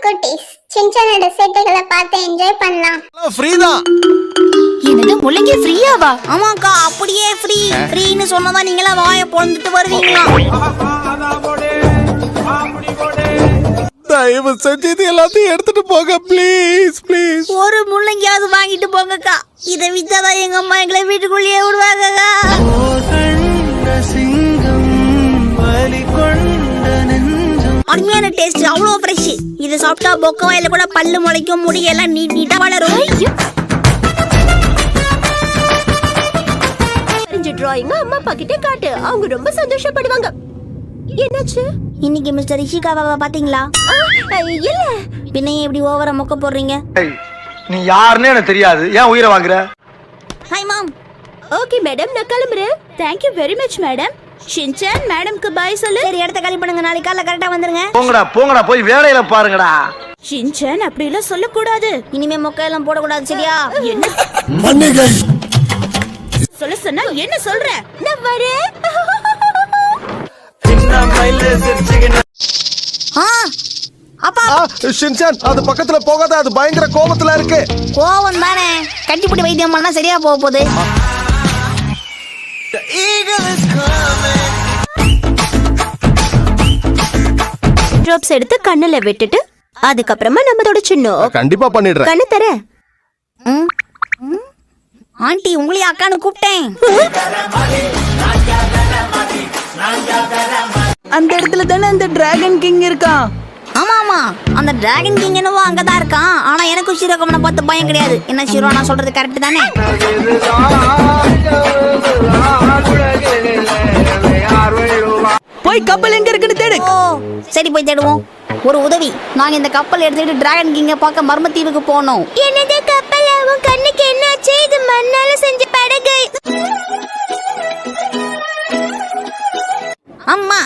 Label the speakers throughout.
Speaker 1: குட்டீஸ், சின்சானோட சேட்டைகளை பார்த்து என்ஜாய் பண்ணலாம்.
Speaker 2: ஃப்ரீ தான்.
Speaker 3: என்னது முள்ளங்கி ஃப்ரீயாவா?
Speaker 4: ஆமாக்கா, அப்படியே ஃப்ரீன்னு சொன்னதா நீங்களா வாயை பொழந்துட்டு வருவீங்களா?
Speaker 2: தயவு செஞ்சு இது எல்லாத்தையும் எடுத்துட்டு போங்க ப்ளீஸ் ப்ளீஸ்.
Speaker 4: ஒரு முள்ளங்கியாவது வாங்கிட்டு போங்கக்கா. இதை வித்தாதான் எங்க அம்மா எங்களை வீட்டுக்குள்ளேயே விடுவாங்கக்கா. அருமையான டேஸ்ட், அவ்வளோ ஃப்ரெஷ். இதை சாப்பிட்டா பொக்க வாயில கூட பல்லு முளைக்கும், முடியெல்லாம் நீட்டா வளரும்.
Speaker 3: டிராயிங் அம்மா அப்பா கிட்ட காட்டு, அவங்க ரொம்ப சந்தோஷப்படுவாங்க. என்னாச்சு?
Speaker 4: இன்னைக்கு மிஸ்டர் இஷிகாவை பாத்தீங்களா?
Speaker 3: இல்ல.
Speaker 4: பின்ன எப்படி ஓவரா மொக்க போடுறீங்க?
Speaker 5: நீ யாருன்னு எனக்கு தெரியாது, ஏன் உயிரை வாங்குற?
Speaker 4: Hi mom.
Speaker 3: ஓகே மேடம், நான் கிளம்புறேன். Thank you very much madam. Shinchan மேடம்க்கு பை சொல்லு.
Speaker 4: சரி, இடத்த காலி பண்ணுங்க, நாளைக்கு காலைல கரெக்டா வந்துருங்க.
Speaker 5: போங்கடா போய் வேலையில பாருங்கடா.
Speaker 3: ஷின்சான் அப்படி எல்லாம் சொல்லக்கூடாது.
Speaker 4: இனிமே மொக்க எல்லாம் போடக்கூடாது, சரியா?
Speaker 3: என்ன சொல்ல சொன்னா என்ன சொல்ற? நான் வரேன்.
Speaker 4: அப்பா
Speaker 2: ஷின்சான், அது பக்கத்துல போகாத, அது பயங்கர கோபத்துல இருக்கு.
Speaker 4: கோவம் தானே, கட்டிப்பிடி வைத்தியம் பண்ணா சரியா போக போகுது.
Speaker 3: ட்ராப்ஸ் எடுத்து கண்ணுல விட்டுட்டு அதுக்கப்புறமா நம்ம தொடச்சிடணும்.
Speaker 2: கண்டிப்பா பண்ணிடுறேன்.
Speaker 3: கண்ணு தர.
Speaker 4: ஆண்டி, உங்களையும் அக்கானு கூப்பிட்டேன்.
Speaker 6: அந்த இடத்துல தானே அந்த டிராகன் கிங் இருக்கான்.
Speaker 4: ஆமா, அந்த டிராகன் கிங் என்னவோ அங்கதான் இருக்கான். ஆனா எனக்கு ஷிரோகமனை பார்த்து பயம் கிடையாது. என்ன ஷிரோ, நான் சொல்றது கரெக்ட் தானே?
Speaker 6: போய் கப்பல் எங்க இருக்குன்னு தேடு.
Speaker 4: ஓ சரி, போய் தேடுவோம். ஒரு உதவி, நாங்க இந்த கப்பல் எடுத்துக்கிட்டு டிராகன் கிங்க பார்க்க மர்மத்தீவுக்கு போனோம்.
Speaker 3: என்னது கப்பல்? உன் கண்ணுக்கு என்னாச்சு? இது மண்ணால செஞ்ச படகு.
Speaker 4: அம்மா,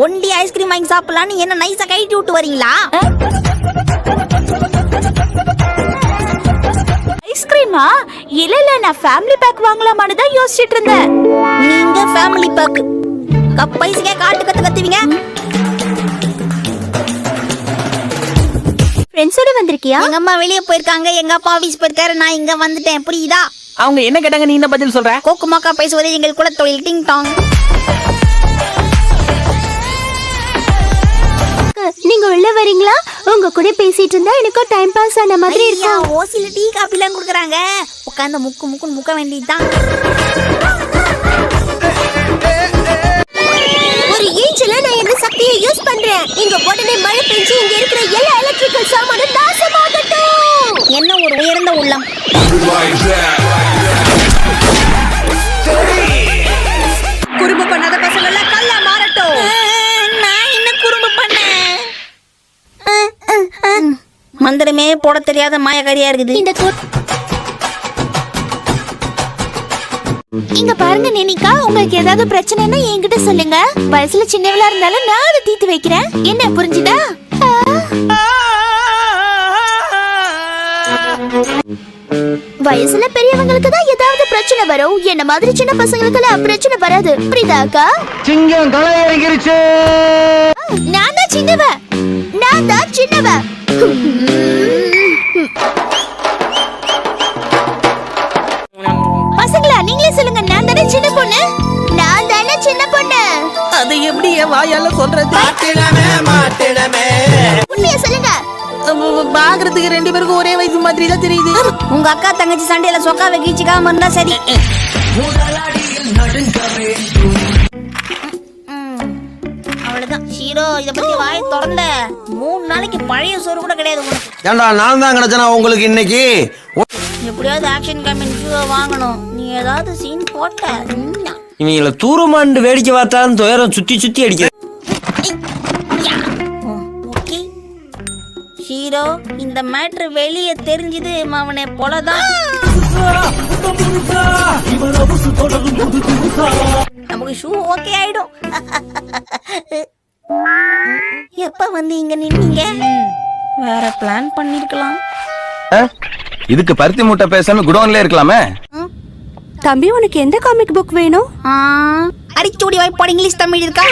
Speaker 4: ஒண்டி ஐஸ்கிரீம் வாங்கி சாப்பிடலான்னு என்ன நைஸா கைட்டி விட்டு வரீங்களா?
Speaker 3: ஐஸ்கிரீமா? இல்ல, நான் ஃபேமிலி பேக் வாங்கலாமான்னு தான் யோசிச்சிட்டு இருந்தேன்.
Speaker 4: நீங்க ஃபேமிலி பேக் பைசைக்கே காட்டு கத்துவீங்க.
Speaker 3: ஃப்ரெண்ட்ஸோட வந்திருக்கியா?
Speaker 4: எங்க அம்மா வெளியே போயிருக்காங்க, எங்க அப்பா ஆபீஸ் போயிருக்காரு, நான் இங்க வந்துட்டேன். புரியுதா?
Speaker 6: அவங்க என்ன கேட்டாங்க, நீ என்ன பதில் சொல்ற?
Speaker 4: கோக்குமாக்கா பேசுவது எங்கள் குலத்தொழில். டிங் டாங்.
Speaker 3: நீங்க உள்ள வரீங்களா? உங்க கூட பேசிட்டு இருந்தா எனக்கு டைம் பாஸ் ஆன மாதிரி இருக்கும்.
Speaker 4: ஓசில டீ காபி எல்லாம் குடுக்குறாங்க. உட்கார்ந்து முக்குன்னு முக்க வேண்டியதுதான்.
Speaker 3: ஒரு இன்ச்ல நான் என்ன சக்தியை யூஸ் பண்றேன். இங்க உடனே மழை பெஞ்சு இங்க இருக்கிற எல்லா எலக்ட்ரிக்கல் சாமானும் நாசமாகட்டும்.
Speaker 4: என்ன ஒரு உயர்ந்த உள்ளம்.
Speaker 6: குறும்பு பண்ணாத பசங்க எல்லாம் கல்லா மாறட்டும்.
Speaker 4: நான் என்ன குறும்பு பண்ணேன்? மந்திரமே போட தெரியாத மாயக்காரியா இருக்குது.
Speaker 3: இந்த இங்க பாருங்க நேனிகா, உங்களுக்கு ஏதாவது பிரச்சனைனா என்கிட்ட சொல்லுங்க. வயசுல சின்னவளா இருந்தாலும் நான் அதை தீர்த்து வைக்கிறேன். என்ன புரிஞ்சுதா? வயசுல பெரியவங்களுக்கு தான் ஏதாவது பிரச்சனை வரும். என்ன மாதிரி சின்ன பசங்களுக்கு எல்லாம் பிரச்சனை வராது. புரியுதாக்கா?
Speaker 5: சிங்கம் களை இறங்கிருச்சு.
Speaker 3: நான் தான் சின்னவ. பசங்களா, நீங்களே சொல்லுங்க, நான் தானே சின்ன பொண்ணு?
Speaker 6: அது எப்படி என் வாயால சொல்றது?
Speaker 3: உண்மையா சொல்லுங்க.
Speaker 6: பாக்குறதுக்கு ரெண்டு பேருக்கும் ஒரே வயசு மாதிரி தான் தெரியுது.
Speaker 4: உங்க அக்கா தங்கச்சி சண்டையில சொக்காவை கீச்சிக்காம இருந்தா சரி. அவ்வளவுதான் ஷீரோ, இத பத்தி வாயை திறந்த 3 நாளைக்கு பழைய சோறு கூட கிடையாது உனக்கு.
Speaker 5: ஏண்டா, நான் தான் கிடைச்சனா உங்களுக்கு இன்னைக்கு?
Speaker 4: எப்படியாவது ஆக்ஷன் கமெண்ட் வாங்கணும். நீ ஏதாவது சீன் போட்ட
Speaker 7: இவங்கள தூரமாண்டு வேடிக்கை பார்த்தாலும் துயரம் சுத்தி அடிக்குது.
Speaker 4: ஷீரோ, இந்த மேட்ரு வெளியே தெரிஞ்சது அவனை போலதான். நமக்கு ஷூ ஓகே ஆயிடும். எப்ப வந்து இங்க நின்னீங்க? வேற பிளான் பண்ணிருக்கலாம்.
Speaker 5: இதுக்கு பருத்தி மூட்டை பேசாம குடோன்ல இருக்கலாமே.
Speaker 3: தம்பி, உனக்கு எந்த காமிக் புக் வேணும்?
Speaker 4: அடிச்சோடி வாய்ப்பாடு இங்கிலீஷ் தமிழ் இருக்கா?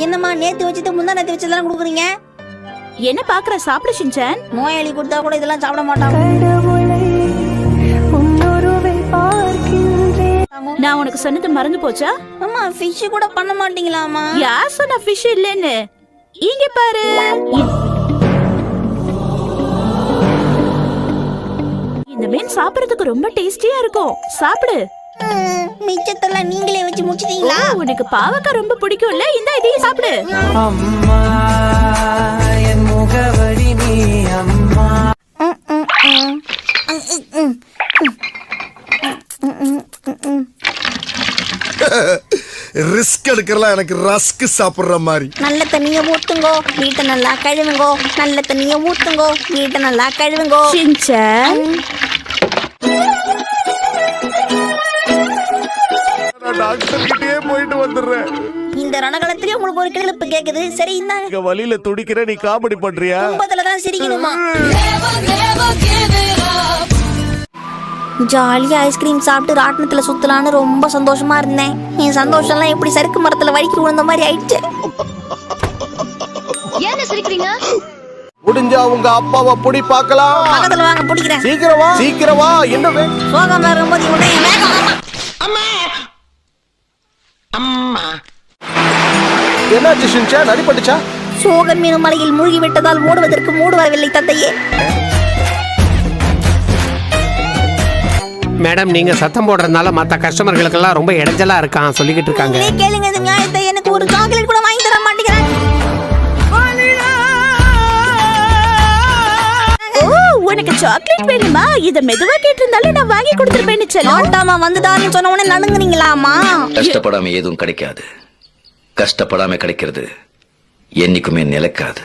Speaker 4: என்னம்மா நேத்து வச்சுட்டு முந்தா நேத்து வச்சதெல்லாம் கொடுக்குறீங்க?
Speaker 6: என்ன பாக்குற? சாப்பிடு ஷின்சான்.
Speaker 4: நோயாளி கொடுத்தா கூட இதெல்லாம் சாப்பிட மாட்டாங்க.
Speaker 6: நான் உனக்கு சொன்னது மறந்து போச்சா?
Speaker 4: அம்மா ஃபிஷ் கூட பண்ண மாட்டீங்களாமா?
Speaker 6: யார் சொன்னா ஃபிஷ் இல்லைன்னு? இங்க பாரு. இந்த மீன் சாப்பிடுறதுக்கு ரொம்ப டேஸ்டியா இருக்கும். சாப்பிடு.
Speaker 4: மிச்சத்தெல்லாம் நீங்களே வச்சு முடிச்சிட்டீங்களா?
Speaker 6: உனக்கு பாவக்காய் ரொம்ப பிடிக்கும்ல, இந்த இதையும் சாப்பிடு.
Speaker 7: அம்மா என் முகவரி நீ அம்மா.
Speaker 2: ரிஸ்க் எடுக்கிறலாம் எனக்கு ரஸ்க் சாப்பிடுற மாதிரி.
Speaker 4: நல்ல தண்ணிய ஊத்துங்கோ, வீட்டை நல்லா கழுவுங்கோ. நல்ல தண்ணிய ஊத்துங்கோ, வீட்டை நல்லா கழுவுங்கோ.
Speaker 6: ஷின்சான்,
Speaker 2: நான் டாக்டர் கிட்டே போயிட்டு வந்துடுறேன்.
Speaker 4: இந்த ரணகலத்திலே உங்களுக்கு ஒரு கிளப்பு கேக்குது. சரி இந்தாங்க.
Speaker 2: இங்க வழியில துடிக்கிற நீ காமெடி பண்றியா?
Speaker 4: கும்பத்துலதான் சிரிக்கணுமா? ஜாலியா ஐஸ்கிரீம் சாப்பிட்டு ராட்டினத்துல சுத்தலான்னு ரொம்ப சந்தோஷமா இருந்தேன். என் சந்தோஷம் எல்லாம் எப்படி சறுக்கு மரத்துல வலிக்கு விழுந்த மாதிரி ஆயிடுச்சு.
Speaker 3: ஏன் சிரிக்கிறீங்க?
Speaker 2: முடிஞ்சா உங்க அப்பாவை புடி பார்க்கலாம்.
Speaker 4: பக்கத்துல வாங்க பிடிக்கிறேன்.
Speaker 2: சீக்கிரம் வா. என்ன
Speaker 4: சோகம் வரும்போது இவனை வேகம்.
Speaker 2: என்னாச்சு ஷின்சான்? அடிபட்டுச்சா?
Speaker 4: சோகம் மீனும் மலையில் மூழ்கி விட்டதால் ஓடுவதற்கு மூடு வரவில்லை தந்தையே.
Speaker 8: மேடம் நீங்க சத்தம் போடுறதுனால மற்ற கஸ்டமர்களுக்கெல்லாம் ரொம்ப இடைஞ்சலா இருக்கான் சொல்லிக்கிட்டு இருக்காங்க.
Speaker 4: நீ கேளுங்க இந்த நியாயத்தை. எனக்கு ஒரு சாக்லேட் கூட வாங்கி தர மாட்டேங்கிறேன்.
Speaker 6: உனக்கு சாக்லேட் வேணுமா? இத மெதுவா கேட்டிருந்தாலும் நான் வாங்கி கொடுத்துருப்பேன்னு சொல்ல.
Speaker 4: ஆட்டாமா வந்துட்டாருன்னு சொன்ன உடனே நடுங்குறீங்களாமா?
Speaker 5: கஷ்டப்படாம எதுவும் கிடைக்காது. கஷ்டப்படாம கிடைக்கிறது என்னைக்குமே நிலைக்காது.